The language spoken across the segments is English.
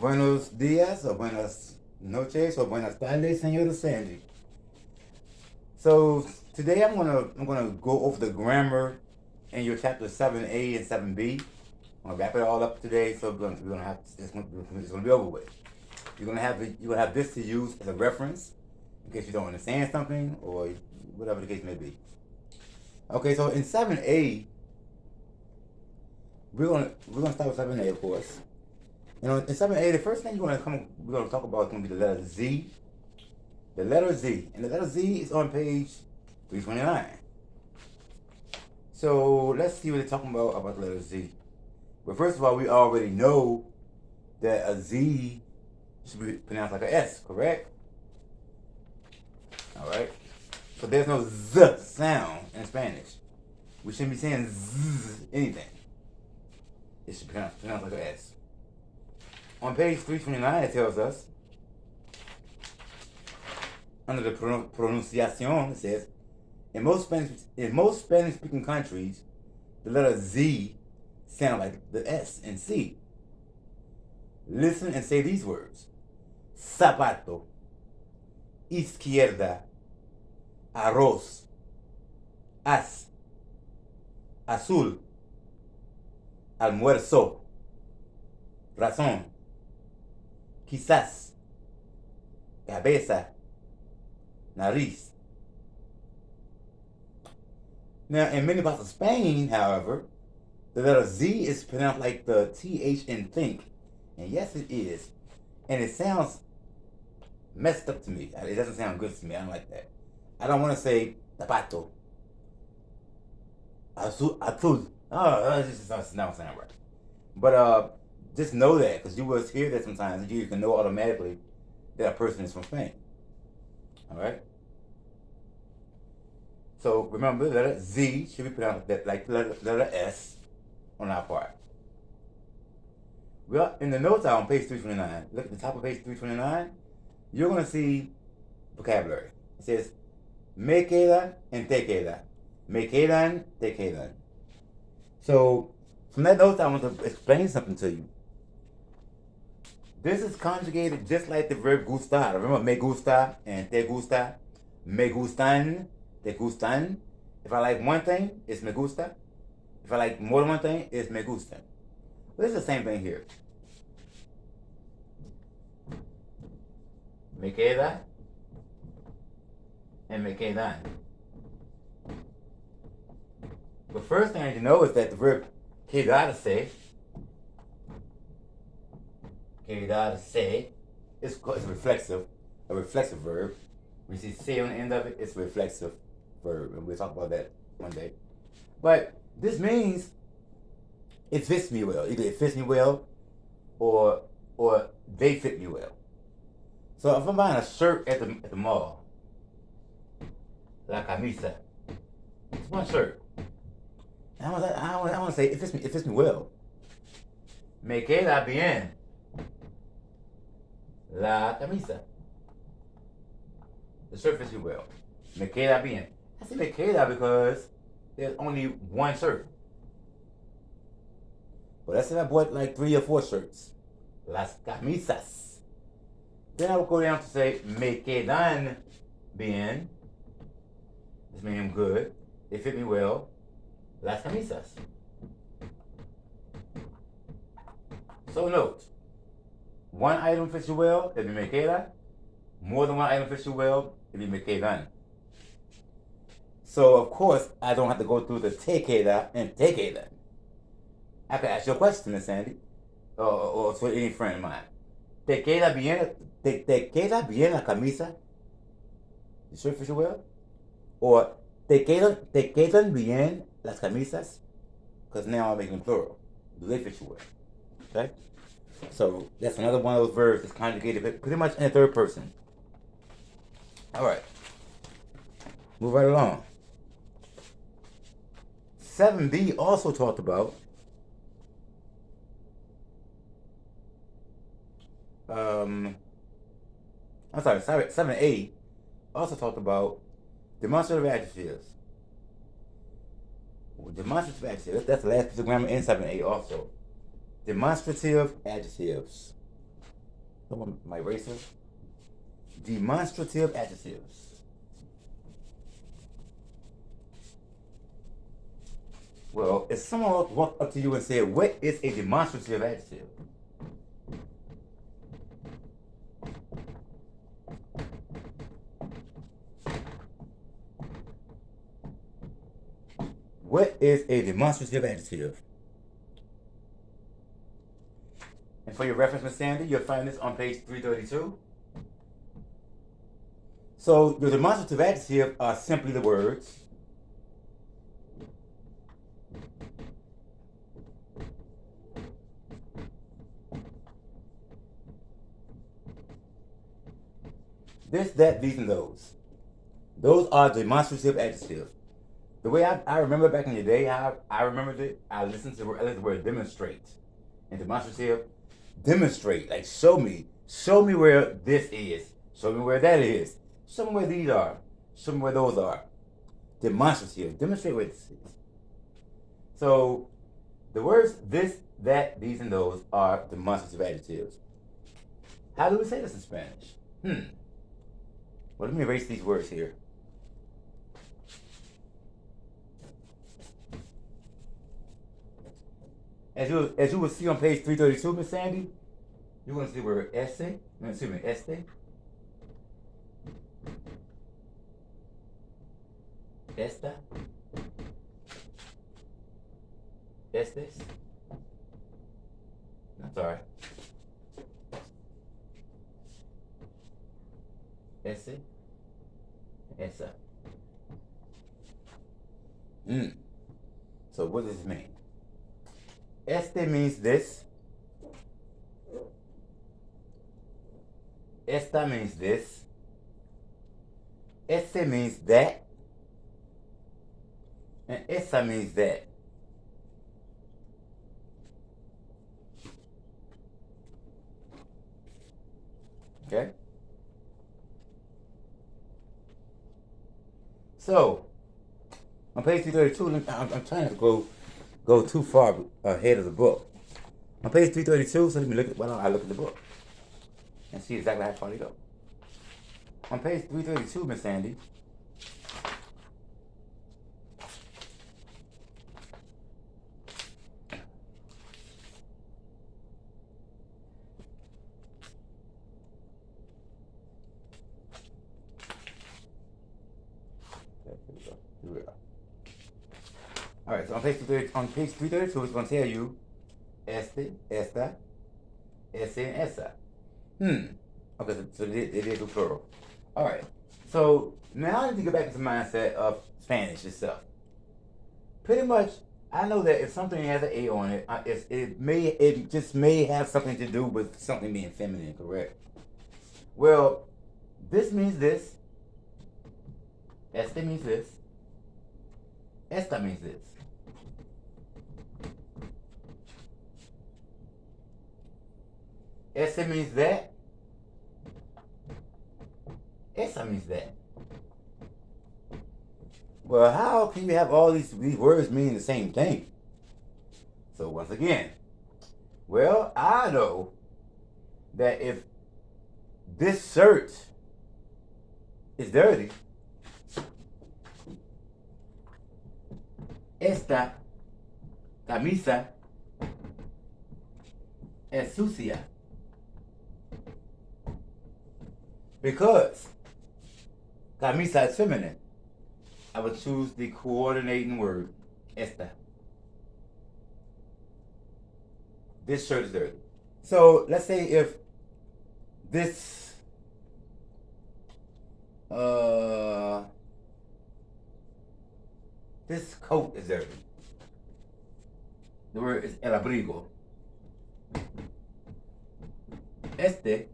Buenos días, or buenas noches, or buenas tardes, Señor Sandy. So today I'm gonna go over the grammar in your chapter 7a and 7b. I'm gonna wrap it all up today, so we're gonna have it's gonna be over with. You're gonna have this to use as a reference in case you don't understand something or whatever the case may be. Okay, so in 7a, we're gonna start with 7a, of course. You know, in 7a, the first thing we're gonna talk about is gonna be the letter Z. The letter Z, and the letter Z is on page 329. So let's see what they're talking about the letter Z. But first of all, we already know that a Z should be pronounced like an S, correct? All right. So there's no Z sound in Spanish. We shouldn't be saying Z anything. It should be pronounced like an S. On page 329, it tells us, under the pronunciation, it says, in most Spanish-speaking countries, the letter Z sound like the S and C. Listen and say these words: zapato, izquierda, arroz, as, azul, almuerzo, razón, quizás, cabeza, nariz. Now, in many parts of Spain, however, the letter Z is pronounced like the TH in think. And yes, it is. And it sounds messed up to me. It doesn't sound good to me. I don't like that. I don't want to say zapato, azul. Oh, it just doesn't sound right. But just know that, because you will hear that sometimes, and you can know automatically that a person is from Spain. All right. So remember, the letter Z should be pronounced like the letter S on our part. Well, in the notes on page 329, look at the top of page 329, you're going to see vocabulary. It says, me queda and te queda. Me quedan, te quedan. So, from that note, I want to explain something to you. This is conjugated just like the verb gustar. Remember, me gusta and te gusta. Me gustan, te gustan. If I like one thing, it's me gusta. If I like more than one thing, it's me gustan. But it's the same thing here. Me queda and me quedan. The first thing I need to know is that the verb quedarse is reflexive, a reflexive verb. When you see se on the end of it, it's a reflexive verb, and we'll talk about that one day. But this means it fits me well. Either it fits me well, or they fit me well. So if I'm buying a shirt at the mall, la camisa, it's one shirt. And I want to say it fits me well. Me queda bien la camisa. The shirt fits you well. Me queda bien. I say me queda because there's only one shirt. But let's say I bought like 3 or 4 shirts. Las camisas. Then I will go down to say me quedan bien. This means I'm good. They fit me well. Las camisas. So note, one item fits you well, it'll be me queda. More than one item fits you well, it'll be me quedan. So of course, I don't have to go through the te queda and te quedan. I could ask you a question, Miss Sandy, or to any friend of mine. ¿Te queda bien la camisa? The shirt fits you well? Or ¿te quedan bien las camisas? Because now I'm making plural. Do they fit you well? Okay? So that's another one of those verbs that's conjugated pretty much in the third person. All right. Move right along. 7b also talked about I'm sorry, 7a also talked about demonstrative adjectives. Demonstrative adjectives, that's the last piece of grammar in 7a also. Demonstrative adjectives. my eraser. Demonstrative adjectives. Well, if someone walked up to you and said, what is a demonstrative adjective? What is a demonstrative adjective? And for your reference, Ms. Sandy, you'll find this on page 332. So your demonstrative adjectives are simply the words this, that, these, and those. Those are demonstrative adjectives. The way I remember back in the day, how I remembered it, I listened to the word demonstrate. And demonstrative, demonstrate, like show me where this is, show me where that is, show me where these are, show me where those are. Demonstrative, demonstrate where this is. So the words this, that, these, and those are demonstrative adjectives. How do we say this in Spanish? Well, let me erase these words here. As you will see on page 332, Miss Sandy, you're going to see the word este. Excuse me, este. Esta. Estes. I'm sorry. Ese. Esa. So what does this mean? Este means this. Esta means this. Ese means that. And esa means that. Okay? So, on page 332, I'm trying to go too far ahead of the book. On page 332, so let me look at, I look at the book and see exactly how far to go. On page 332, Miss Sandy, all right, so on page 332, it's going to tell you este, esta, ese, and esa. Okay, so they did do plural. All right, so now I need to get back into the mindset of Spanish itself. Pretty much, I know that if something has an A on it, it just may have something to do with something being feminine, correct? Well, this means this. Este means this. Esta means this. Ese means that. Esa means that. Well, how can you have all these words meaning the same thing? So once again, well, I know that if this shirt is dirty, esta camisa es sucia. Because camisa is feminine, I would choose the coordinating word, esta. This shirt is dirty. So let's say if this this coat is dirty. The word is el abrigo. Este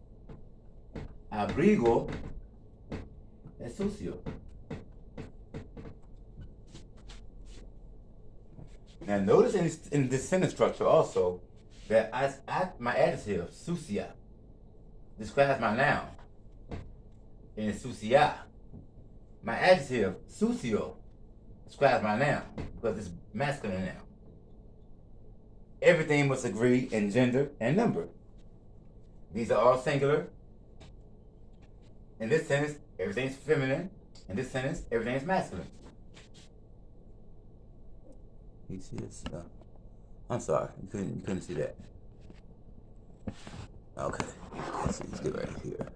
abrigo es sucio. Now notice in this sentence structure also that my adjective, sucia, describes my noun. And it's sucia. My adjective, sucio, describes my noun because it's masculine noun. Everything must agree in gender and number. These are all singular. In this sentence, everything is feminine. In this sentence, everything is masculine. You see this? I'm sorry, you couldn't see that. Okay, let's get right here.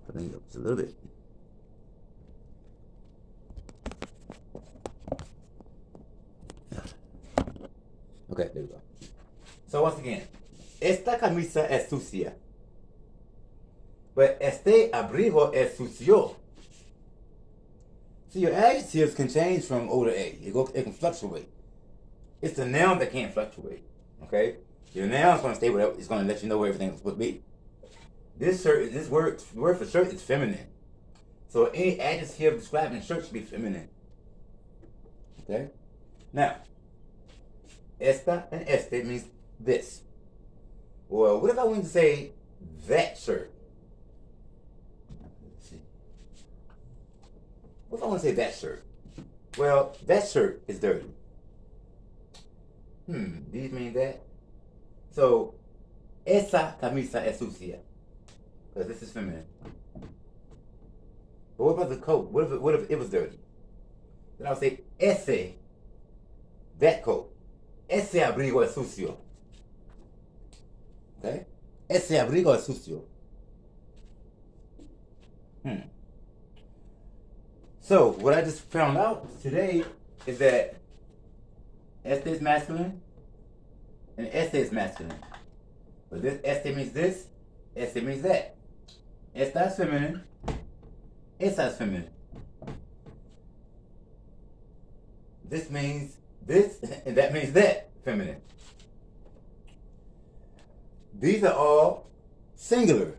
Putting it up just a little bit. Okay, there we go. So once again, esta camisa es sucia. But este abrigo es sucio. See, your adjectives can change from O to A. It can fluctuate. It's the noun that can't fluctuate. Okay? Your noun is going to stay whatever. It's going to let you know where everything is supposed to be. This word for shirt is feminine. So any adjective describing a shirt should be feminine. Okay? Now, esta and este means this. Well, what if I wanted to say that shirt? Let's see. What if I want to say that shirt? Well, that shirt is dirty. These mean that? So, esa camisa es sucia. Because this is feminine. But what about the coat? What if it was dirty? Then I would say ese, that coat. Ese abrigo es sucio. Okay? Ese abrigo es sucio. So, what I just found out today is that este is masculine and este is masculine. But this este means this, este means that. Esta is feminine, esa is feminine. This means this, and that means that, feminine. These are all singular.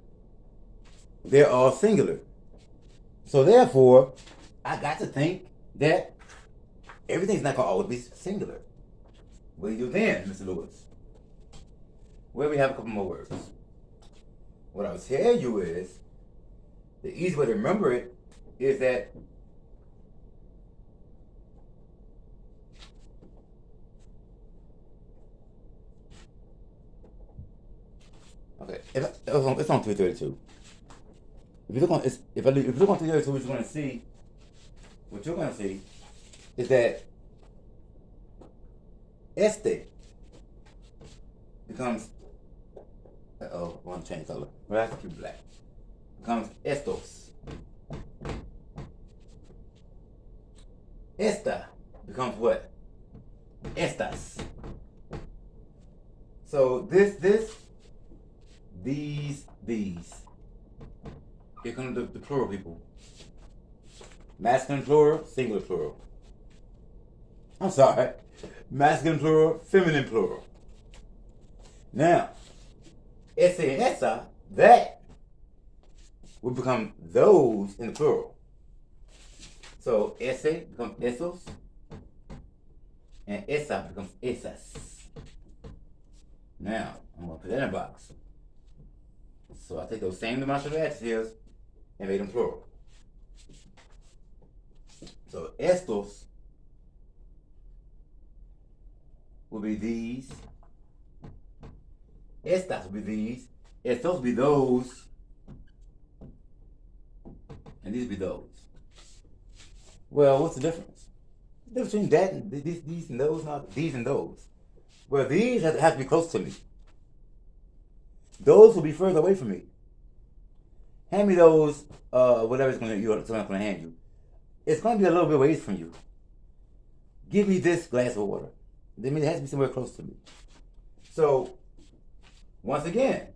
They're all singular. So therefore, I got to think that everything's not going to always be singular. What do you do then, Mr. Lewis? Well, we have a couple more words. What I would tell you is, the easy way to remember it is that okay, it's on 332. If you look on 332, what you're going to see is that este becomes, I want to change color. Well, I have to keep black. Becomes estos. Esta becomes what? Estas. So this, these. Here comes the plural people. Masculine plural, singular plural. I'm sorry. Masculine plural, feminine plural. Now, ese and esa, that will become those in the plural. So ese becomes esos, and esa becomes esas. Now, I'm going to put that in a box. So I take those same demonstrative adjectives and make them plural. So estos will be these. Estas will be these. Estos will be those. And these will be those. Well, what's the difference? The difference between that and these and those, not these and those. Well, these have to be close to me. Those will be further away from me. Hand me those, whatever someone's going to hand you. It's going to be a little bit away from you. Give me this glass of water. That means it has to be somewhere close to me. So, once again,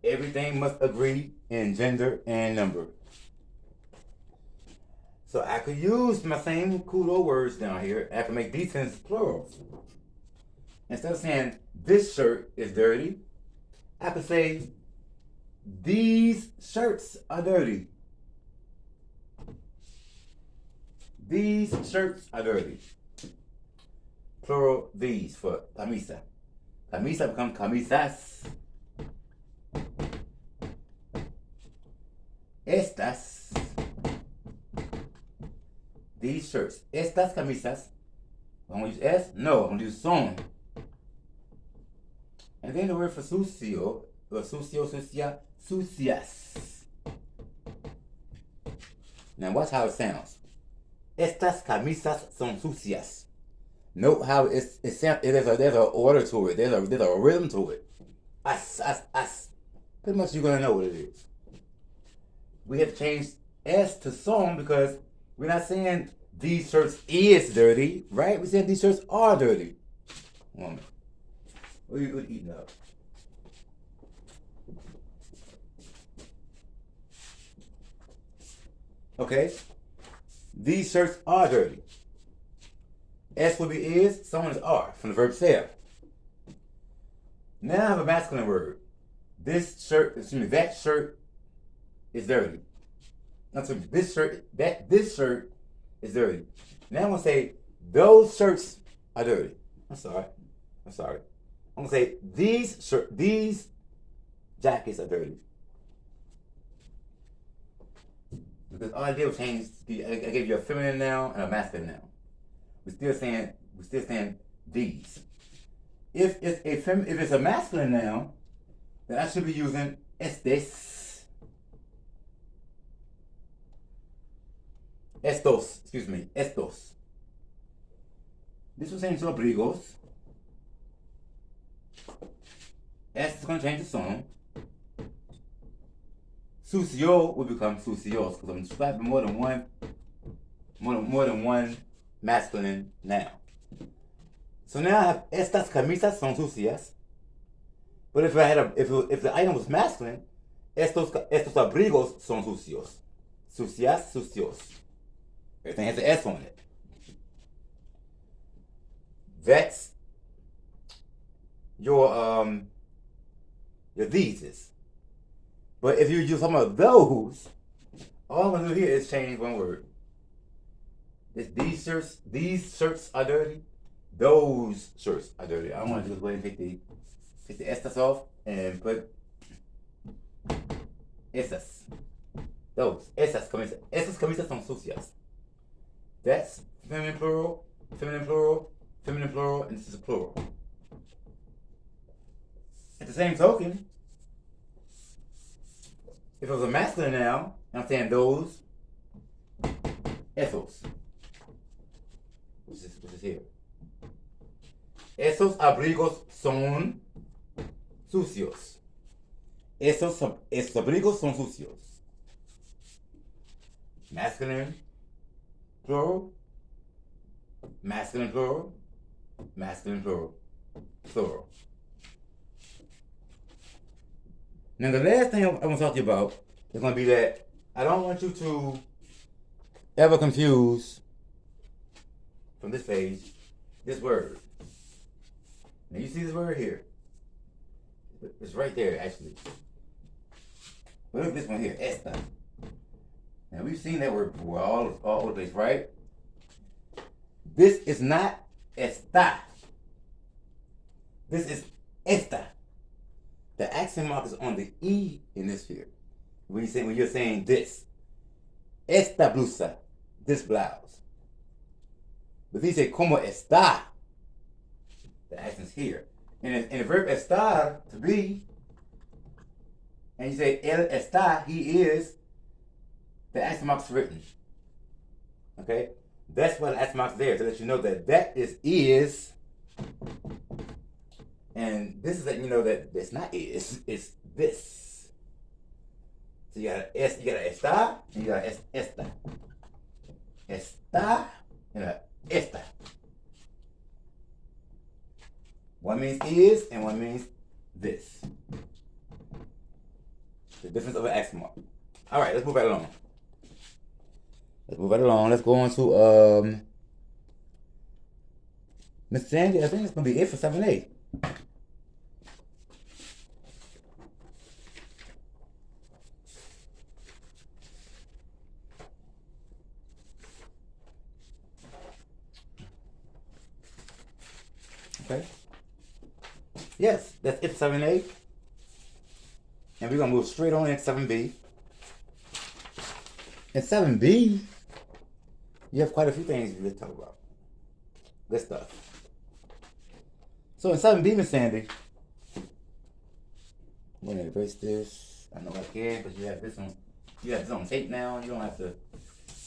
everything must agree in gender and number. So I could use my same cool words down here. I can make these sentences plural. Instead of saying this shirt is dirty, I could say these shirts are dirty. These shirts are dirty. Plural these for camisa. Camisa becomes camisas. Estas. These shirts. Estas camisas. I'm going to use S? No, I'm going to use son. And then the word for sucio Sucio, sucia, sucias. Now watch how it sounds. Estas camisas son sucias. Note how it sounds. There's an order to it. There's a rhythm to it. As. Pretty much you're gonna know what it is. We have to change S to son because we're not saying these shirts is dirty, right? We're saying these shirts are dirty. Woman, what are you eating up? Okay, these shirts are dirty. S will be is, someone is are from the verb ser. Now I have a masculine word. That shirt is dirty. This shirt is dirty. Now I'm gonna say those shirts are dirty. I'm sorry. I'm gonna say these jackets are dirty. Because all I did was change. I gave you a feminine noun and a masculine noun. We're still saying these. If it's a masculine noun, then I should be using estos. Estos. This will change to abrigos. S is going to change to son. Sucio will become sucios because I'm describing more than one masculine noun. So now I have estas camisas son sucias. But if the item was masculine, estos abrigos son sucios. Sucias, sucios. Everything has an S on it. That's your theses. But if you use some of those, all I'm gonna do here is change one word. These shirts are dirty. Those shirts are dirty. I want to just go ahead and take the estas off and put esas. Those esas camisas son sucias. That's feminine plural, and this is a plural. At the same token, if it was a masculine noun, I'm saying those, esos, which is here. Esos abrigos son sucios. Esos abrigos son sucios. Masculine, plural, masculine, plural, masculine, plural, plural. Now the last thing I want to talk to you about is going to be that I don't want you to ever confuse from this page this word. Now you see this word here. It's right there actually. But look at this one here, esta. Now we've seen that word before all over the place, right? This is not esta. This is esta. The accent mark is on the E in this here. When you're saying this. Esta blusa. This blouse. But if you say como está, the accent's here. And the verb estar, to be, and you say él está, he is, the accent mark's written. Okay? That's why the accent mark's there, to let you know that is, and this is letting you know that it's not is, it's this. So you got a estar, and you got a esta. Está, and a esta. One means is, and one means this. The difference of an accent mark. All right, let's move right along. Let's go on to Miss Sandi. I think it's gonna be it for 7A. Okay. Yes, that's it for 7A. And we're gonna move straight on into 7B. In 7B, you have quite a few things we to talk about. Good stuff. So in 7B, Miss Sandi, I'm gonna erase this. I know I can, but you have this on. You have this on tape now. You don't have to.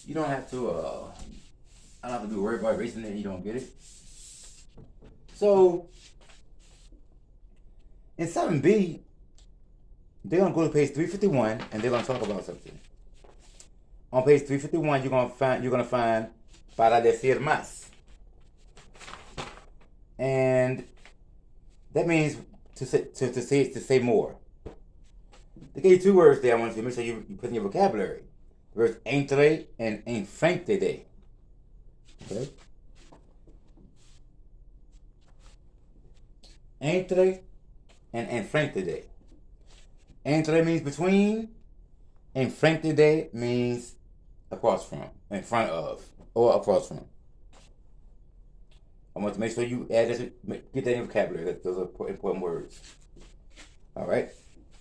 You don't have to. I don't have to be worried about erasing it. And you don't get it. So in 7B, they're gonna go to page 351 and they're gonna talk about something. On page 351, you're gonna find para decir más, and that means to say more. They gave you two words there. I want you to make sure you put in your vocabulary. The words entre and enfrente de. Okay. Entre and enfrente de. Entre means between. Enfrente de means across from, in front of, or across from. I want to make sure you add this, get that in vocabulary. Those are important words. All right.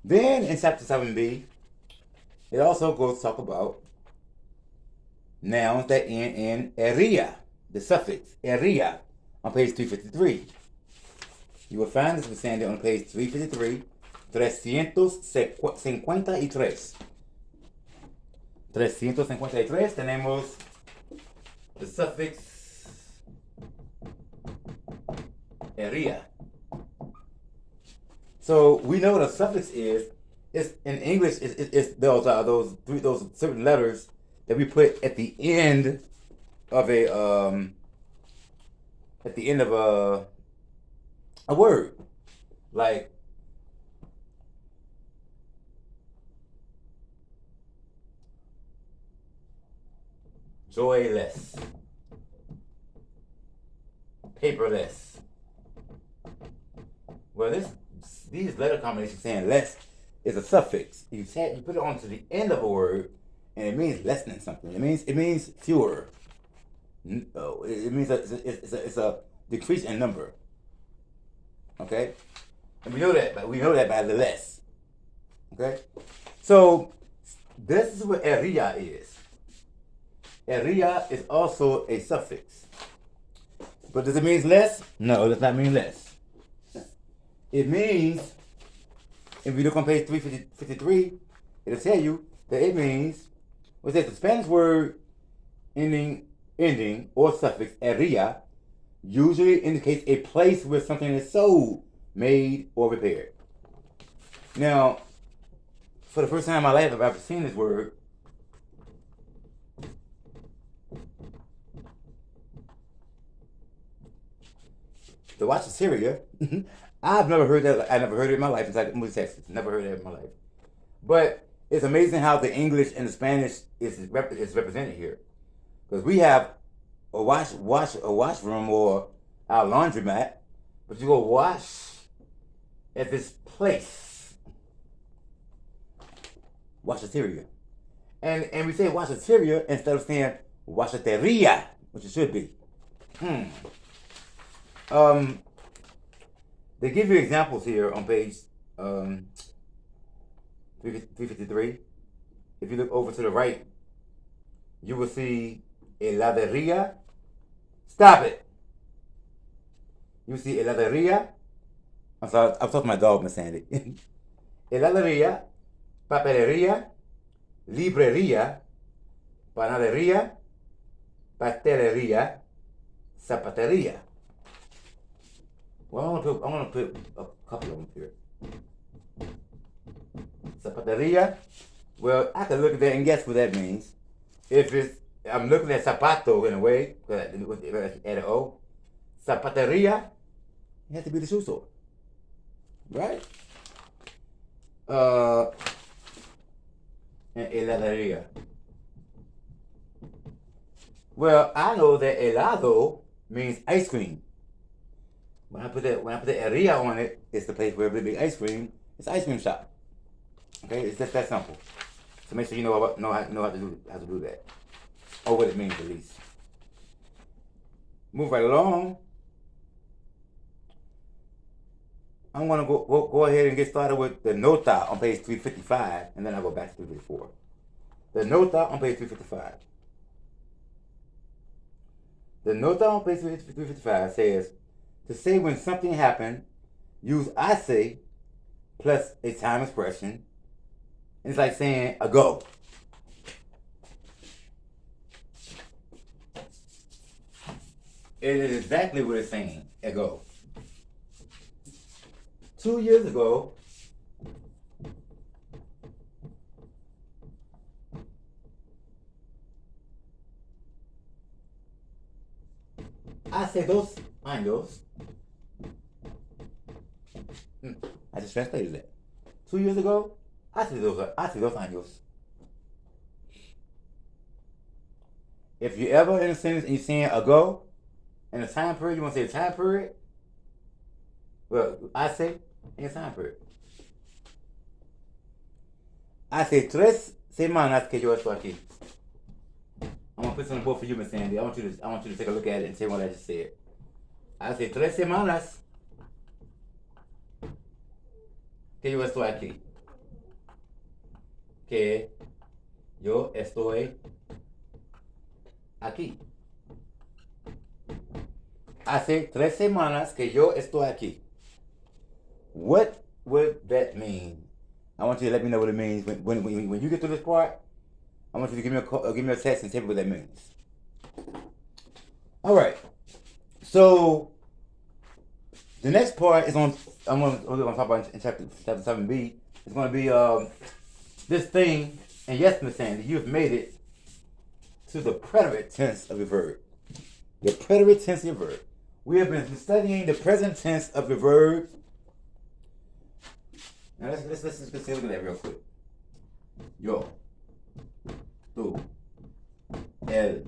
Then in chapter 7B, it also goes to talk about nouns that end in eria, the suffix eria, on page 353. You will find this with Sandi on page 353, 353. 353 tenemos the suffix eria. So we know what a suffix is. It's in English. It's those certain letters that we put at the end of a word, like joyless, paperless. Well, these letter combinations saying less is a suffix. You put it onto the end of a word, and it means less than something. It means fewer. It means it's a decrease in number. Okay, and we know that by the less. Okay, so this is what eria is. Eria is also a suffix. But does it mean less? No, it does not mean less. It means, if you look on page 353, it'll tell you that it means, it says the Spanish word ending or suffix eria usually indicates a place where something is sold, made, or repaired. Now, for the first time in my life I've ever seen this word, the watch of Syria. I've never heard that. I never heard it in my life inside the movie Texas. Never heard that in my life. But it's amazing how the English and the Spanish is represented here, because we have a washroom or our laundromat, but you go wash at this place, washateria, and we say washateria instead of saying washateria, which it should be. They give you examples here on page 353. If you look over to the right, you will see heladeria. Stop it. You will see heladeria. I'm sorry, I'm talking to my dog, Miss Sandi. Heladeria, papeleria, libreria, panaderia, pasteleria, zapateria. Well, I'm gonna put a couple of them here. Zapateria. Well, I can look at that and guess what that means. If I'm looking at zapato in a way, add an O. Zapateria, it has to be the shoe store, right? And heladeria. Well, I know that helado means ice cream. When I put the area on it, it's the place where we make ice cream. It's an ice cream shop. Okay, it's just that simple. So make sure you know how to do that, or what it means at least. Move right along. I'm gonna go ahead and get started with the nota on page 355, and then I'll go back to 354. The nota on page 355. The nota on page 355 says, to say when something happened, use hace plus a time expression. And it's like saying ago. It is exactly what it's saying, ago. 2 years ago, hace 2 años. I just translated that. 2 years ago, hace dos años. If you ever in a sentence and you're saying ago, in a time period, you want to say a time period? Well, I say in a time period. Hace 3 semanas que yo estoy aquí. I'm gonna put something on the board for you, Miss Sandy. I want you to take a look at it and say what I just said. Hace 3 semanas que yo estoy aquí. Que yo estoy aquí. Hace 3 semanas que yo estoy aquí. What would that mean? I want you to let me know what it means. When you get to this part, I want you to give me a call, give me a text and tell me what that means. All right. So the next part is I'm going to talk about in chapter 7b. It's going to be this thing. And yes, Miss Sandy, you've made it to the preterite tense of your verb. The preterite tense of your verb. We have been studying the present tense of your verb. Now let's take a look at that real quick. Yo, tú, él,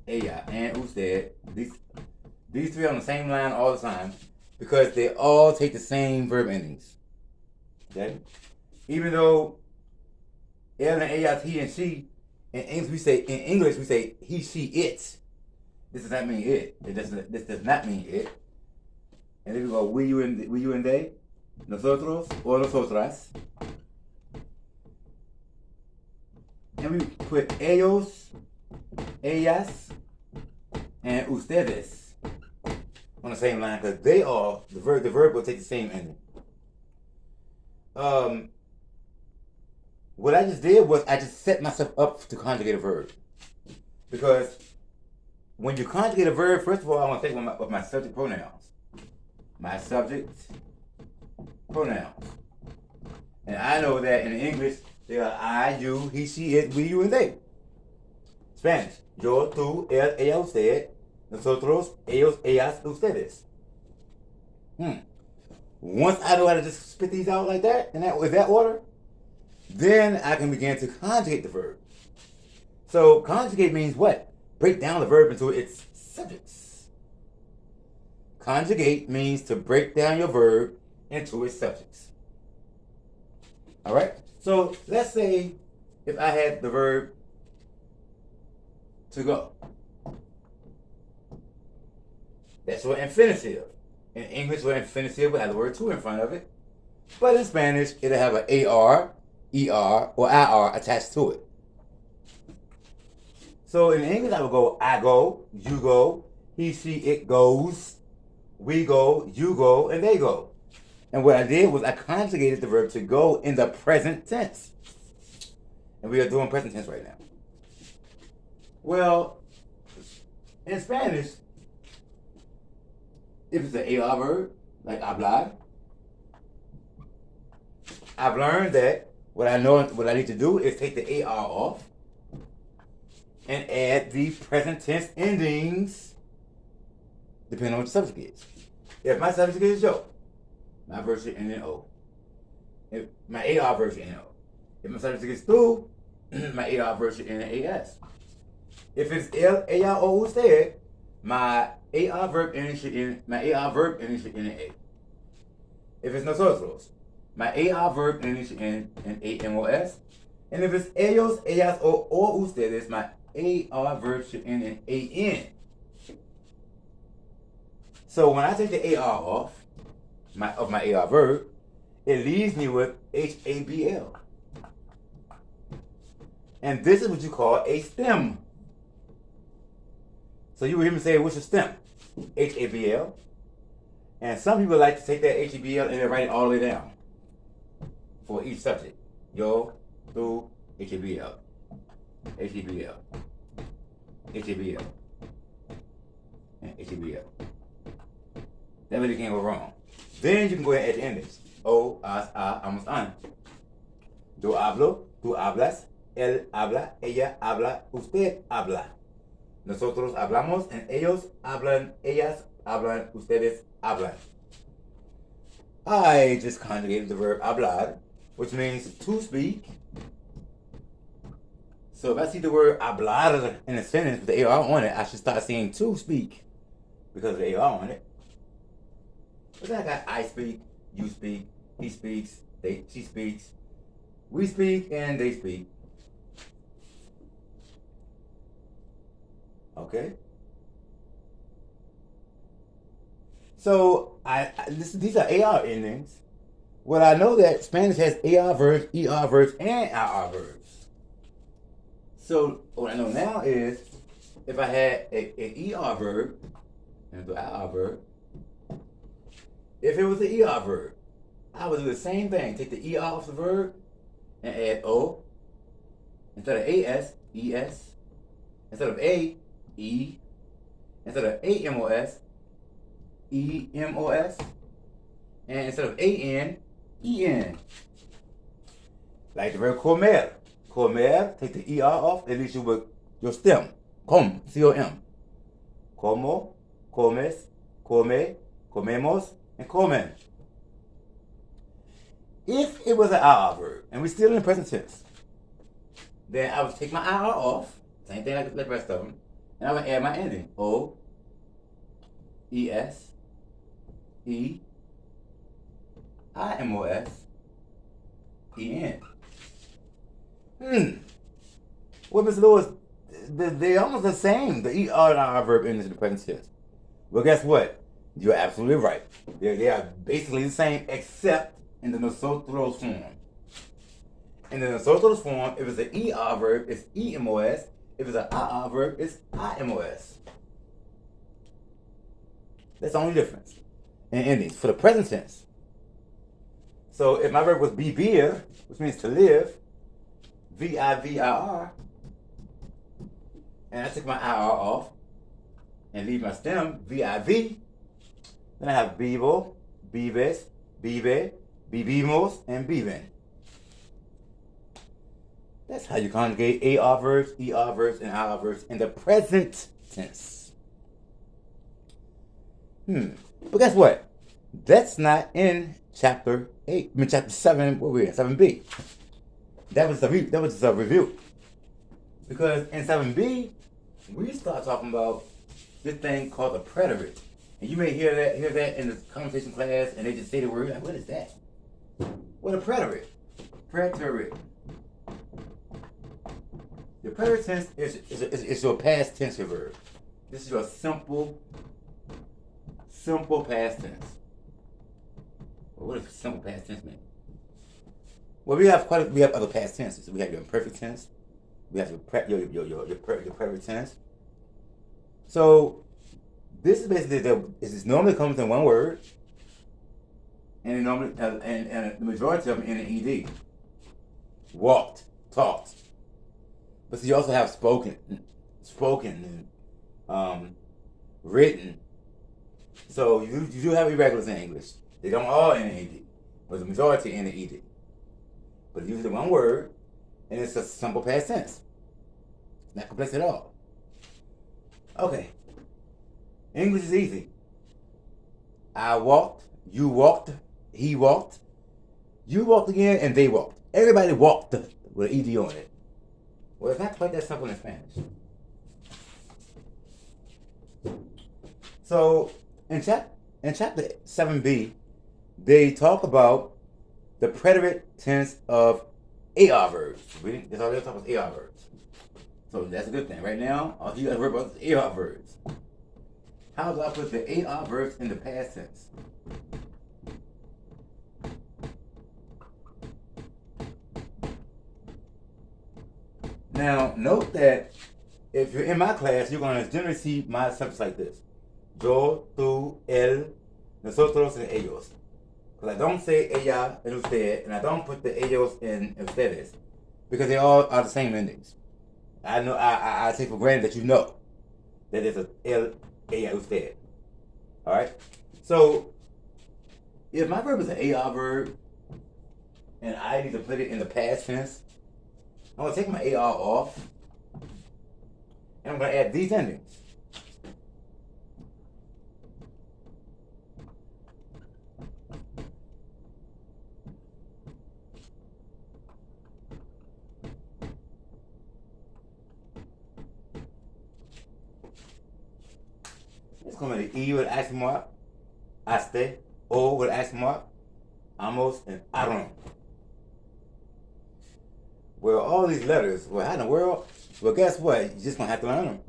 ella, and usted. These three are on the same line all the time because they all take the same verb endings. Okay? Even though él and ella is he and she, in English we say he, she, it. This does not mean it. This does not mean it. And then we go we, you, and they. Nosotros o nosotras. And we put ellos, ellas, and ustedes on the same line because they are the verb will take the same ending. What I just did was I just set myself up to conjugate a verb. Because when you conjugate a verb, first of all, I want to think of my subject pronouns. My subject pronouns. And I know that in English, they are I, you, he, she, it, we, you, and they. Spanish, yo, tú, él, ella, usted, nosotros, ellos, ellas, ustedes. Once I know how to just spit these out like that, in that order, then I can begin to conjugate the verb. So conjugate means what? Break down the verb into its subjects. Conjugate means to break down your verb into its subjects. All right? So let's say if I had the verb to go. That's your infinitive. In English, your infinitive will have the word to in front of it. But in Spanish, it'll have an AR, ER, or IR attached to it. So in English, I would go, I go, you go, he, she, it goes, we go, you go, and they go. And what I did was I conjugated the verb to go in the present tense. And we are doing present tense right now. Well, in Spanish, if it's an AR verb, like hablar, I've learned that what I need to do is take the AR off and add the present tense endings depending on what the subject is. If my subject is yo, my verb should end in O. If my AR verb should end in O. If my subject is tú, my AR verb should end in AS. If it's él, ella, o usted, my AR verb ending should end in A. If it's nosotros, my AR verb ending should end in AMOS. And if it's ellos, ellas, or ustedes, my AR verb should end in AN. So when I take the AR off of my AR verb, it leaves me with HABL. And this is what you call a stem. So you will hear me say, what's a stem? HABL. And some people like to take that HABL and they write it all the way down. for each subject. Yo, tú, HABL. HABL. HABL. And HABL. That really can't go wrong. Then you can go ahead and add the endings. O, as, a, amos, an. Yo hablo, tú hablas, él habla, ella habla, usted habla. Nosotros hablamos and ellos hablan, ellas hablan, ustedes hablan. I just conjugated the verb hablar, which means to speak. So if I see the word hablar in a sentence with the AR on it, I should start saying to speak because of the AR on it. But then I got I speak, you speak, he speaks, she speaks, we speak, and they speak. Okay? So these are AR endings. Well, I know that Spanish has AR verbs, ER verbs, and IR verbs. So what I know now is if I had an ER verb and an IR verb, if it was an ER verb, I would do the same thing. Take the ER off the verb and add O. Instead of AS, ES. Instead of A, E. Instead of AMOS, EMOS. And instead of AN, EN. Like the verb comer. Comer, take the ER off, at least you with your stem. Com, C-O-M. Como, comes, come, comemos, and comen. If it was an IR verb, and we're still in the present tense, then I would take my IR off, same thing like the rest of them, and I would add my ending. O, ES, E, IMOS, EN. Well, Mr. Lewis, they're almost the same, the ER and IR verb endings in the present tense. Well, guess what? You're absolutely right. They are basically the same, except in the nosotros form. In the nosotros form, if it's an ER verb, it's EMOS. If it's an IR verb, it's IMOS. That's the only difference in endings for the present tense. So if my verb was vivir, which means to live, VIVIR, and I took my IR off and leave my stem, VIV, then I have vivo, vives, vive, vivimos, and viven. That's how you conjugate AR verbs, ER verbs, and IR verbs in the present tense. But guess what? That's not in chapter 8. I mean chapter 7. What we in? 7b. That was a review. Because in 7b, we start talking about this thing called the preterite. And you may hear that in the conversation class, and they just say the word, like, what is that? What a preterite. Preterite. The preterite tense is your past tense verb. This is your simple past tense. Well, what does simple past tense mean? Well, we have other past tenses. We have your imperfect tense. We have your preterite tense. So this is basically it normally comes in one word, and it normally and the majority of them in an ed. Walked, talked. But so you also have spoken, and written. So you do have irregulars in English. They don't all in an ed, but the majority in the ed. But usually one word, and it's a simple past tense. It's not complex at all. Okay. English is easy. I walked, you walked, he walked, you walked again, and they walked. Everybody walked with an ed on it. Well, it's not quite that simple in Spanish. So in chapter 7b, they talk about the preterite tense of AR verbs. That's all they're talking about, AR verbs. So that's a good thing. Right now, all you got to worry about is AR verbs. How do I put the AR verbs in the past tense? Now, note that if you're in my class, you're going to generally see my subjects like this. Yo, tú, él, nosotros, and ellos. Because I don't say ella and usted, and I don't put the ellos in ustedes, because they all are the same endings. I know. I take for granted that you know that there's a el, ella, usted. All right. So if my verb is an AR verb, and I need to put it in the past tense, I'm gonna take my AR off, and I'm gonna add these endings. It's gonna be E with accent mark, hasta, O with accent mark, amos, and aron. Well, all these letters, well, how in the world? Well, guess what? You're just gonna have to learn them.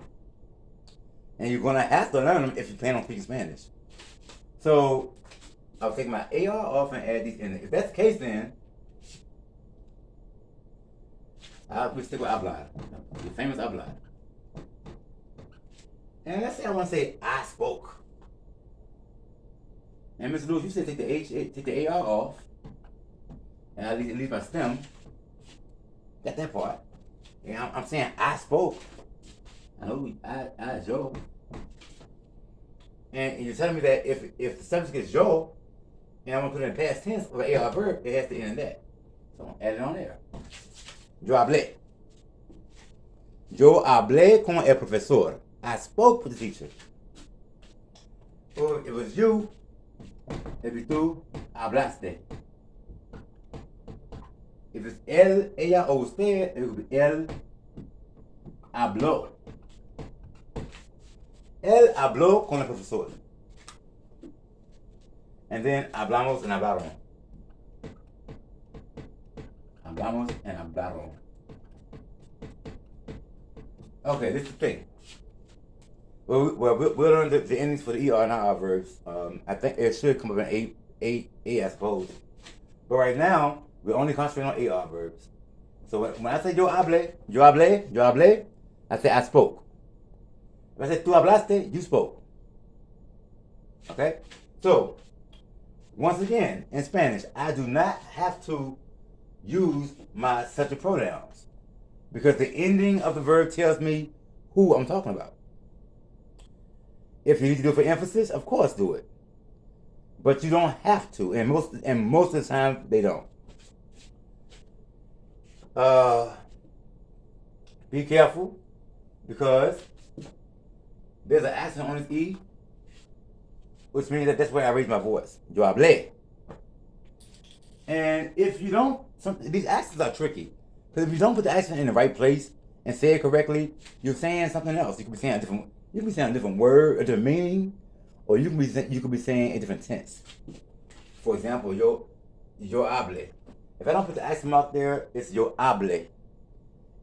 And you're gonna have to learn them if you plan on speaking Spanish. So, I'll take my AR off and add these in. If that's the case, then we stick with hablar, the famous hablar. And let's say I want to say I spoke. And Mr. Lewis, you said take the AR off, and I leave my stem. Got that part. And I'm saying I spoke. I know I Joe. And you're telling me that if the subject is Joe, and I'm gonna put it in past tense or AR verb, it has to end in that. So I'm gonna add it on there. Yo hablé. Yo hablé con el profesor. I spoke with the teacher. Or if it was you, it'd be tú hablaste. If it's él, ella, o usted, it would be él habló. Él habló con el profesor. And then hablamos and hablaron. Hablamos and hablaron. Okay, this is the thing. Well, we'll learn the endings for the ER and IR verbs. I think it should come up in 8A, I suppose. But right now, we're only concentrating on AR verbs. So when I say yo hablé, I say I spoke. If I say tú hablaste, you spoke. Okay? So, once again, in Spanish, I do not have to use my subject pronouns because the ending of the verb tells me who I'm talking about. If you need to do it for emphasis, of course do it. But you don't have to, and most of the time they don't. Be careful because there's an accent on this E, which means that that's where I raise my voice. Yo hablé. And if you don't, these accents are tricky. Because if you don't put the accent in the right place and say it correctly, you're saying something else. You could be saying a different word, a different meaning, or you could be saying a different tense. For example, yo hablé. If I don't put the accent mark there, it's yo hablé.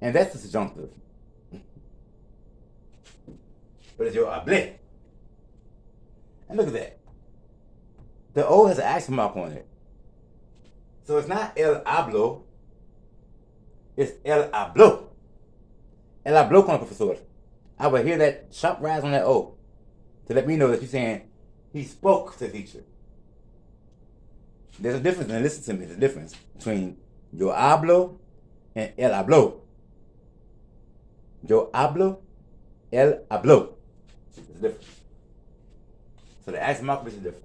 And that's the subjunctive. But it's yo hablé. And look at that. The O has an accent mark on it. So it's not el hablo, it's el habló. El habló con el profesor. I would hear that sharp rise on that O to let me know that you're saying he spoke to the teacher. There's a difference, and listen to me, there's a difference between yo hablo and el habló. Yo hablo, el habló. There's a difference. So the accent mark makes a difference.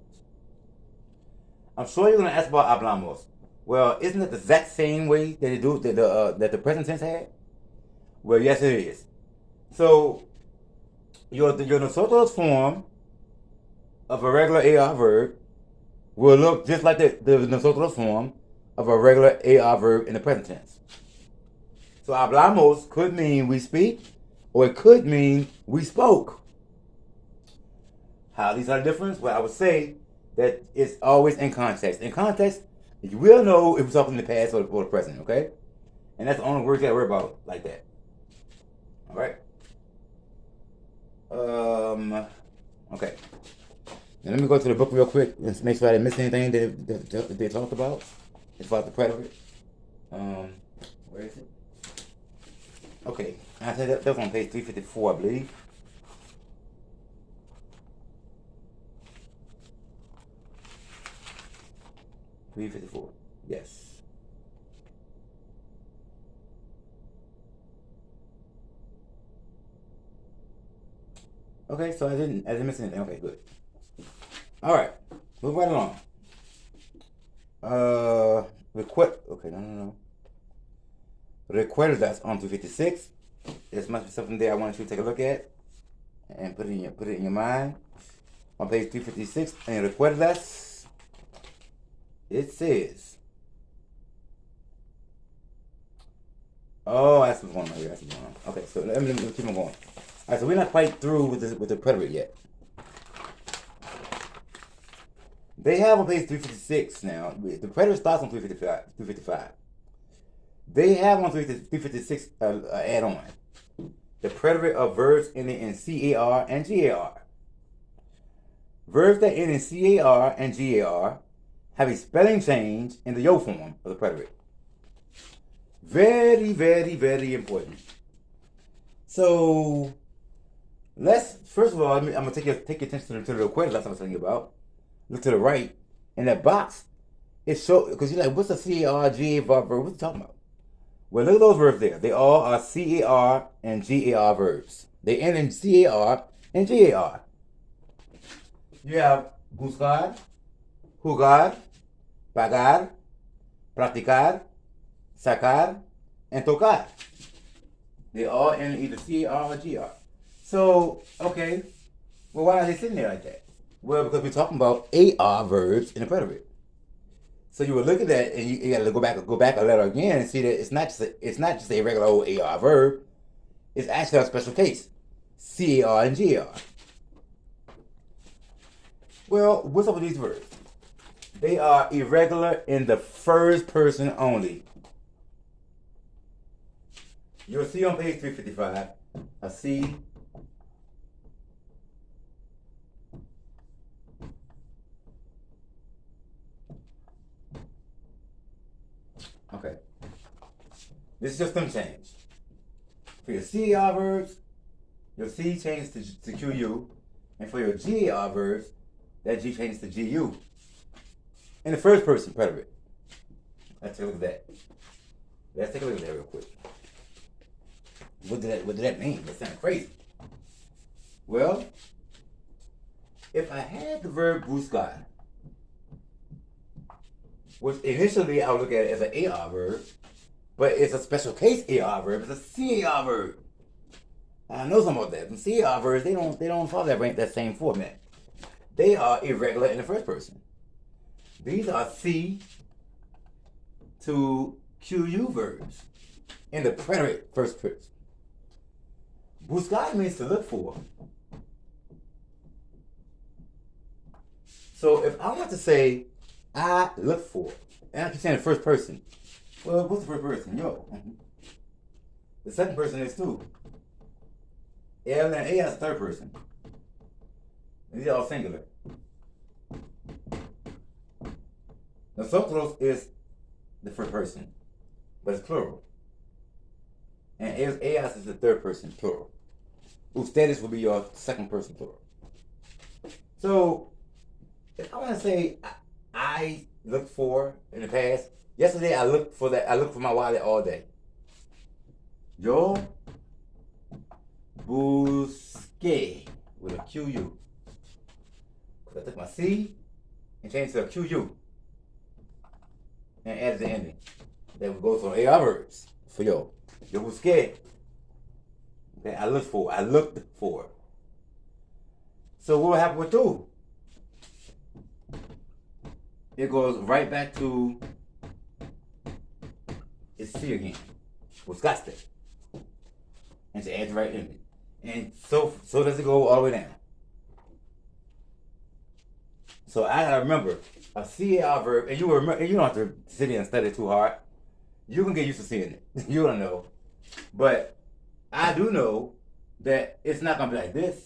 I'm sure you're going to ask about hablamos. Well, isn't it the exact same way that they do that the present tense had? Well, yes, it is. So your nosotros form of a regular AR verb will look just like the nosotros form of a regular AR verb in the present tense. So hablamos could mean we speak, or it could mean we spoke. How these are the difference? Well, I would say that it's always in context. In context, you will know if we're talking in the past or the present, okay? And that's the only words you gotta worry about like that. All right? Okay. Now let me go to the book real quick and make sure I didn't miss anything that they talked about as far as the predicate. Where is it? Okay. I said that was on page 354, I believe. 354. Yes. Okay, so I didn't miss anything. Okay, good. All right, move right along. Request. Okay, no. Recuerdas on 256. This must be something there I want you to take a look at and put it in your mind. On page 356, and recuerdas, it says, oh, that's what's going on here. That's what's going on. Okay, so let me keep on going. All right, so we're not quite through with the preterite yet. They have on page 356 now. The preterite starts on 355. They have on 356 add-on. The preterite of verbs ending in CAR and GAR. Verbs that end in CAR and GAR have a spelling change in the yo form of the preterite. Very, very, very important. So let's first of all, I'm gonna take your attention to the request that's what I was telling you about. Look to the right in that box. It shows because you're like, what's a CAR, GAR verb? What you talking about? Well, look at those verbs there. They all are CAR and GAR verbs. They end in CAR and GAR. You have buscar, jugar, pagar, practicar, sacar, and tocar. They all end in either CAR or GR. So, okay, well, why are they sitting there like that? Well, because we're talking about AR verbs in the preterite. So you would look at that and you got to go back a letter again and see that it's not just a regular old AR verb. It's actually a special case, CAR and GR. Well, what's up with these verbs? They are irregular in the first person only. You'll see on page 355 a C. Okay. This is just them change. For your CAR verbs, your C changes to QU. And for your GAR verbs, that G changes to GU. In the first person preterite. Let's take a look at that. Let's take a look at that real quick. What did that mean? That sounded crazy. Well, if I had the verb buscar, which initially I would look at it as an AR verb, but it's a special case AR verb. It's a CAR verb. I know something about that. The CAR verbs, they don't follow that same format. They are irregular in the first person. These are C to QU verbs in the preterite first person. Buscar means to look for. So if I want to say I look for, and I keep saying the first person, well, what's the first person? Yo. The second person is too. L and A is the third person. These are all singular. Nosotros is the first person, but it's plural. And ellas is the third person, plural. Ustedes will be your second person, plural. So, if I want to say I looked for in the past, yesterday I looked for my wallet all day. Yo busqué with a QU. I took my C and changed to a QU and added the ending. That would go for AR verbs for yo. Yo busqué. Okay, I looked for. So what will happen with two? It goes right back to it's C again. Buscaste. And to add the right ending. And so does it go all the way down. So I gotta remember a CAR verb, and you don't have to sit there and study too hard. You can get used to seeing it. You don't know. But I do know that it's not gonna be like this.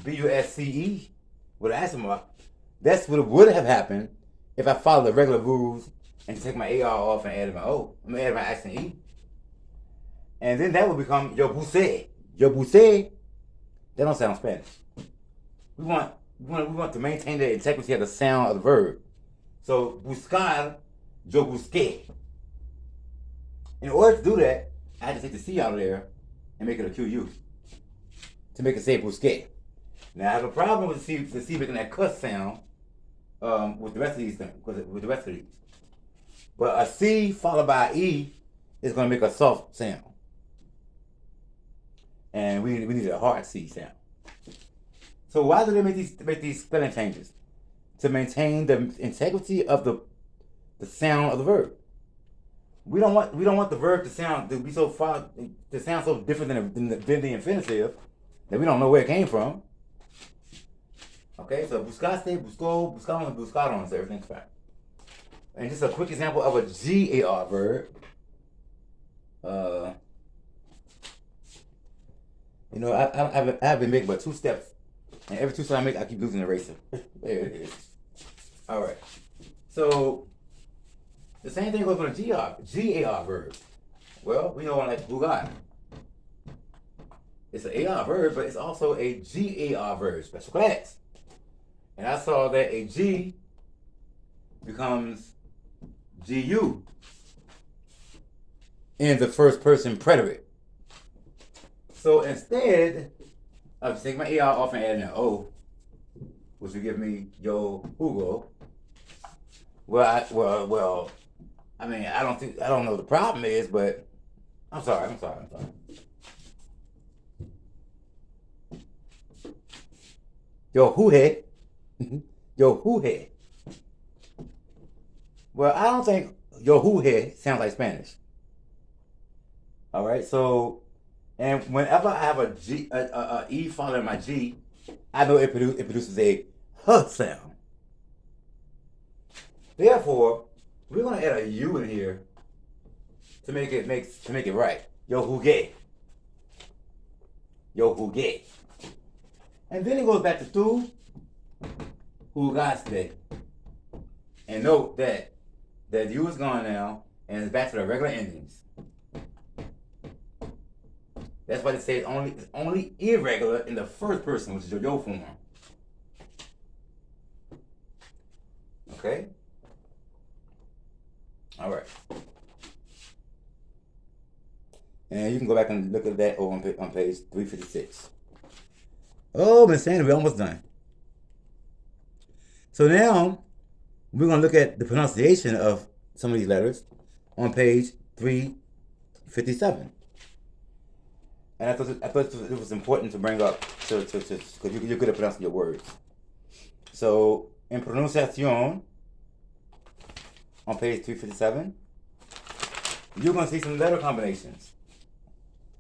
BUSCE with an accent mark. That's what would have happened if I followed the regular rules and take my AR off and added my O. I'm gonna add my accent E. And then that would become yo puse. Yo puse. That don't sound Spanish. We want to maintain the integrity of the sound of the verb. So buscar, yo busqué. In order to do that, I had to take the C out of there and make it a QU to make it say busqué. Now I have a problem with the C making that cuss sound with the rest of these things, with the rest of these. But a C followed by E is going to make a soft sound. And we need a hard C sound. So why do they make these spelling changes? To maintain the integrity of the sound of the verb. We don't want the verb to sound so different than the infinitive that we don't know where it came from. Okay, so buscaste, buscó, buscamos, and buscaron, so everything's fine. And just a quick example of a GAR verb. I've been making but 2 steps, and every 2 steps I make, I keep losing the eraser. There it is. All right. So the same thing goes for a GAR verb. Well, we know one like jugar. It's an AR verb, but it's also a GAR verb, special class. And I saw that a G becomes GU in the first person preterite. So instead of just taking my AR off and adding an O, which would give me yo Hugo. Well, I mean, I don't know what the problem is, but I'm sorry. Yo Huje. Yo Huje. Well, I don't think yo Huje sounds like Spanish. All right, so, and whenever I have a E following my G, I know it produces a H sound. Therefore, we're gonna add a U in here to make it right. Yo jugué. Yo jugué. And then it goes back to tú jugaste. And note that U is gone now, and it's back to the regular endings. That's why they say it's only irregular in the first person, which is your yo form. Okay? All right. And you can go back and look at that on page 356. Oh, Miss Sandi, we're almost done. So now, we're going to look at the pronunciation of some of these letters on page 357. And I thought it was important to bring up because you're good at pronouncing your words. So, in pronunciation, on page 357, you're going to see some letter combinations.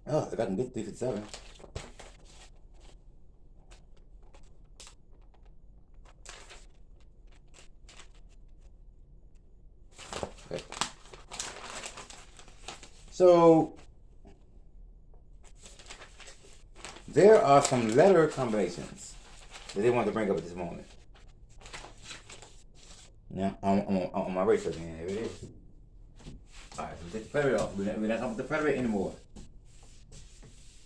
Oh, if I can get 357. Okay. So, there are some letter combinations that they want to bring up at this moment. Now, on my eraser again, here it is. Alright, so take the preterite off. We're not talking about the preterite anymore.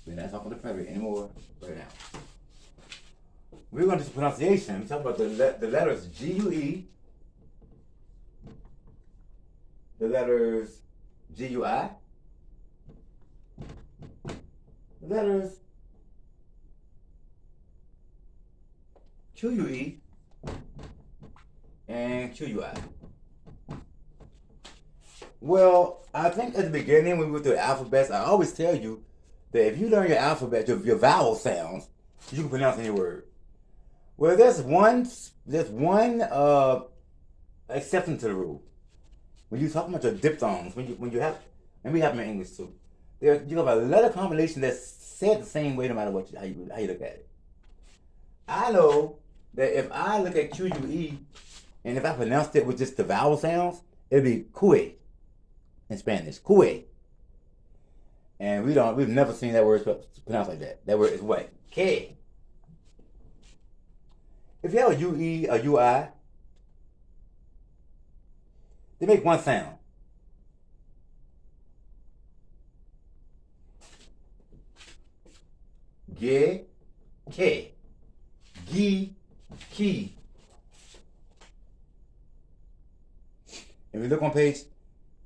Right now. We're going to do some pronunciation. We're talking about the letters GUE, the letters GUI, the letters QUE, and QUI. Well, I think at the beginning when we went through the alphabets, I always tell you that if you learn your alphabet, your vowel sounds, you can pronounce any word. Well, there's one exception to the rule. When you talk about your diphthongs, when you have, and we have them in English too, you have a letter combination that's said the same way no matter how you look at it. I know that if I look at QUE, and if I pronounced it with just the vowel sounds, it'd be cue in Spanish, cue. And we've never seen that word pronounced like that. That word is what? K. If you have a UE, a UI, they make one sound. Ge, K. Gi, Ki. If you look on page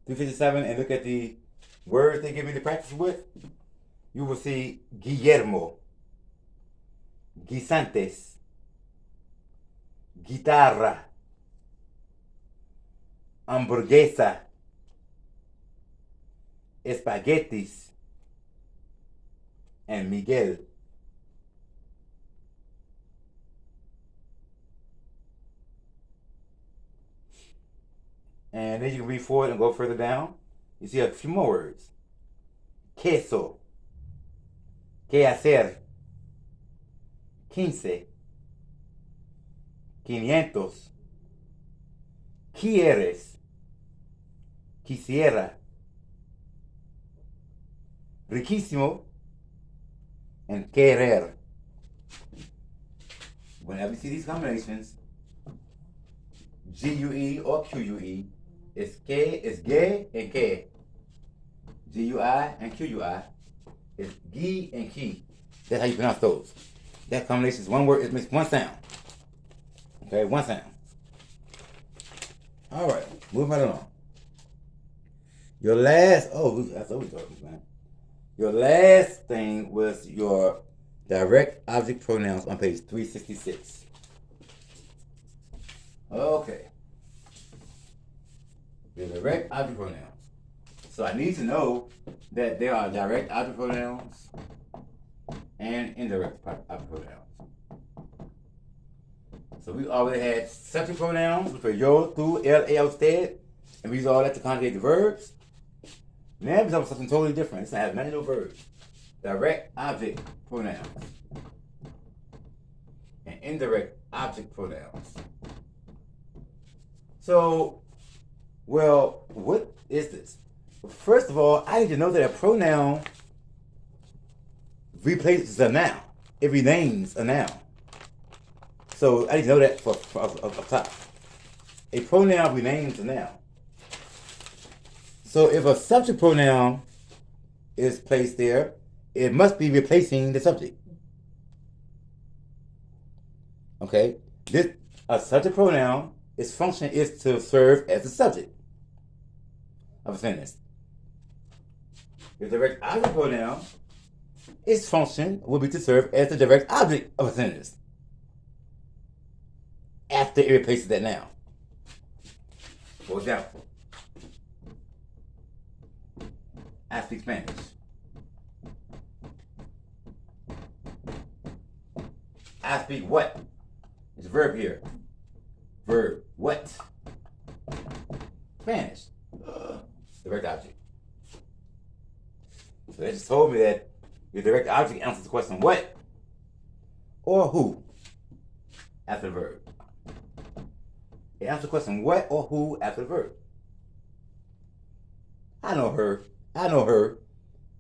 357 and look at the words they give me to practice with, you will see Guillermo, guisantes, guitarra, hamburguesa, espaguetis, and Miguel. And then you can read forward and go further down. You see a few more words. Queso, que hacer, 15, 500, quieres, quisiera, riquísimo, and querer. Whenever you see these combinations, G-U-E or Q-U-E, it's gay and que. G-U-I and Q-U-I. It's gi and ki. That's how you pronounce those. That combination is one word, it makes one sound. Okay, one sound. Alright, moving right along. Your last, that's what we talking about. Your last thing was your direct object pronouns on page 366. Okay. Your direct object pronouns. So I need to know that there are direct object pronouns and indirect object pronouns. So we already had subject pronouns, which were yo, tú, él, ella, usted, and we use all that to conjugate the verbs. Now we're talking about something totally different. It's not having many no verbs. Direct object pronouns and indirect object pronouns. So, well, what is this? First of all, I need to know that a pronoun replaces a noun. It renames a noun. So I need to know that up top. A pronoun renames a noun. So if a subject pronoun is placed there, it must be replacing the subject. Okay? A subject pronoun, its function is to serve as the subject of a sentence. If the direct object pronoun, its function will be to serve as the direct object of a sentence after it replaces that noun. For example, I speak Spanish. I speak what? It's a verb here. Verb. What? Spanish. Direct object. So they just told me that your direct object answers the question what or who after the verb. It answers the question what or who after the verb. I know her. I know her.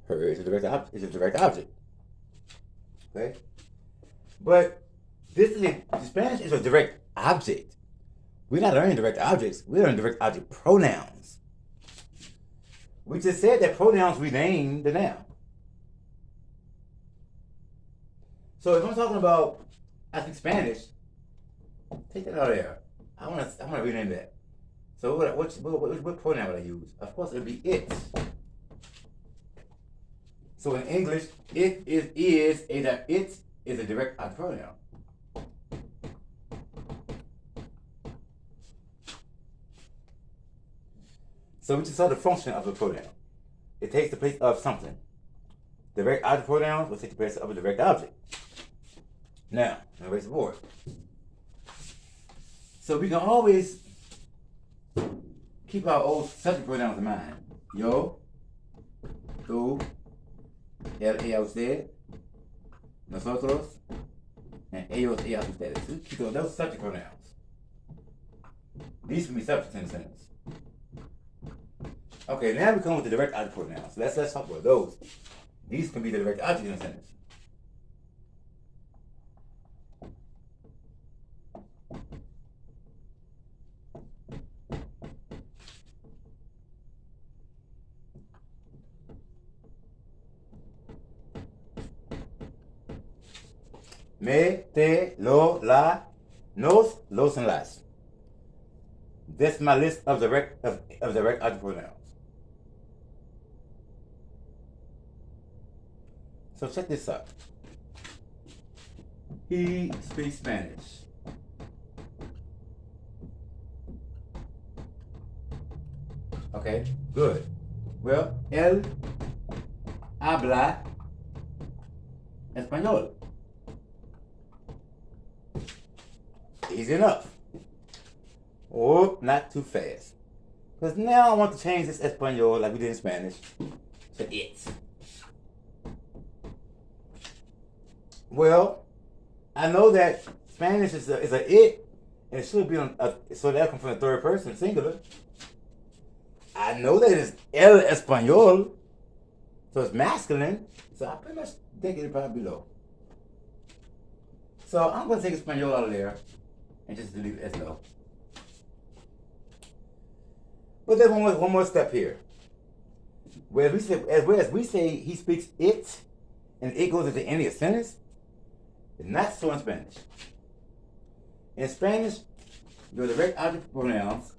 Her is a direct object. Okay? But Spanish is a direct object. We're not learning direct objects. We're learning direct object pronouns. We just said that pronouns rename the noun. So if I'm talking about I speak Spanish, take that out of there. I want to rename that. So what pronoun would I use? Of course, it would be it. So in English, it is a direct object pronoun. So we just saw the function of a pronoun. It takes the place of something. Direct object pronouns will take the place of a direct object. Now, erase the board. So we can always keep our old subject pronouns in mind. Yo, tú, él, ella, usted, nosotros, and ellos, ellas, ustedes. So we keep those subject pronouns. These can be subjects in a sentence. Okay, now we come with the direct object pronouns. Let's talk about those. These can be the direct objects in a sentence. Me, te, lo, la, nos, los, and las. That's my list of direct object pronouns. So check this out. He speaks Spanish. Okay, good. Well, él habla español. Easy enough. Oh, not too fast. Because now I want to change this español like we did in Spanish to it. Well, I know that Spanish is a it, and it should be on so that comes from the third person singular. I know that it's el español, so it's masculine. So I pretty much think it'll probably be low. So I'm gonna take español out of there and just leave it as low. But there's one more step here. Whereas we say he speaks it, and it goes at the end of the sentence. It's not so in Spanish. In Spanish, your direct object pronouns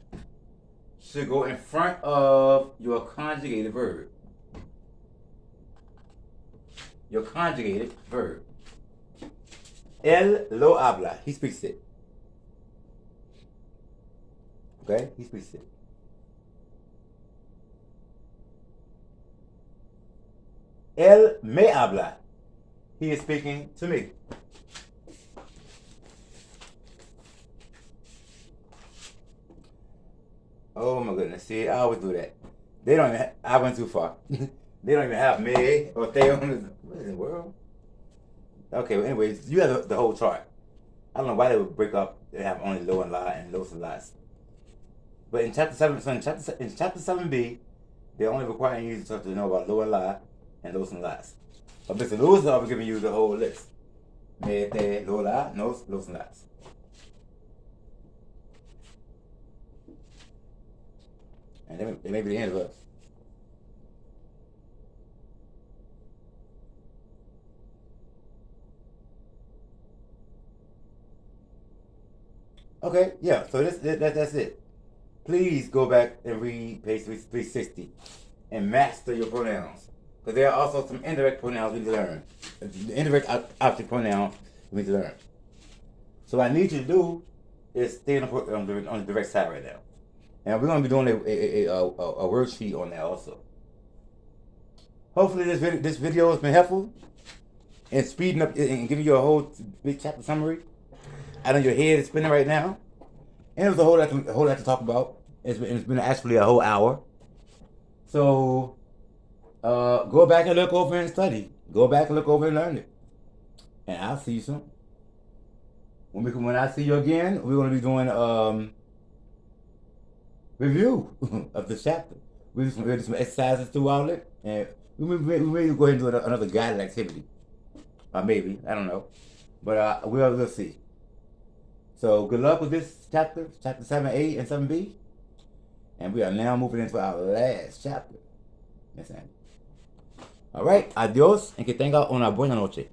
should go in front of your conjugated verb. Your conjugated verb. Él lo habla. He speaks it. Okay? He speaks it. Él me habla. He is speaking to me. Oh my goodness. See, I always do that. They don't even I went too far. They don't even have me or they on what in the world? Okay, well anyways, you have the whole chart. I don't know why they would break up and have only low and la and lows and las. But in chapter 7, so in chapter 7b, they're only requiring you to know about low and la and lows and las. But Mr. Lewis will be giving you the whole list. Me, te, lo, la, nos, los and las. And it may be the end of us. Okay, yeah, so that's it. Please go back and read page 360 and master your pronouns. Because there are also some indirect pronouns we need to learn. The indirect object pronoun we need to learn. So what I need you to do is stay on the direct side right now. And we're going to be doing a worksheet on that also. Hopefully this video has been helpful in speeding up and giving you a whole big chapter summary. I know your head is spinning right now. And there's a whole lot to talk about. It's been actually a whole hour. So go back and look over and study. Go back and look over and learn it. And I'll see you soon. When I see you again, we're going to be doing review of the chapter. We'll do some exercises throughout it. And we may go ahead and do another guided activity. Maybe. I don't know. But we'll see. So good luck with this chapter 7A and 7B. And we are now moving into our last chapter. Miss Sandi. All right. Adios. And que tenga una buena noche.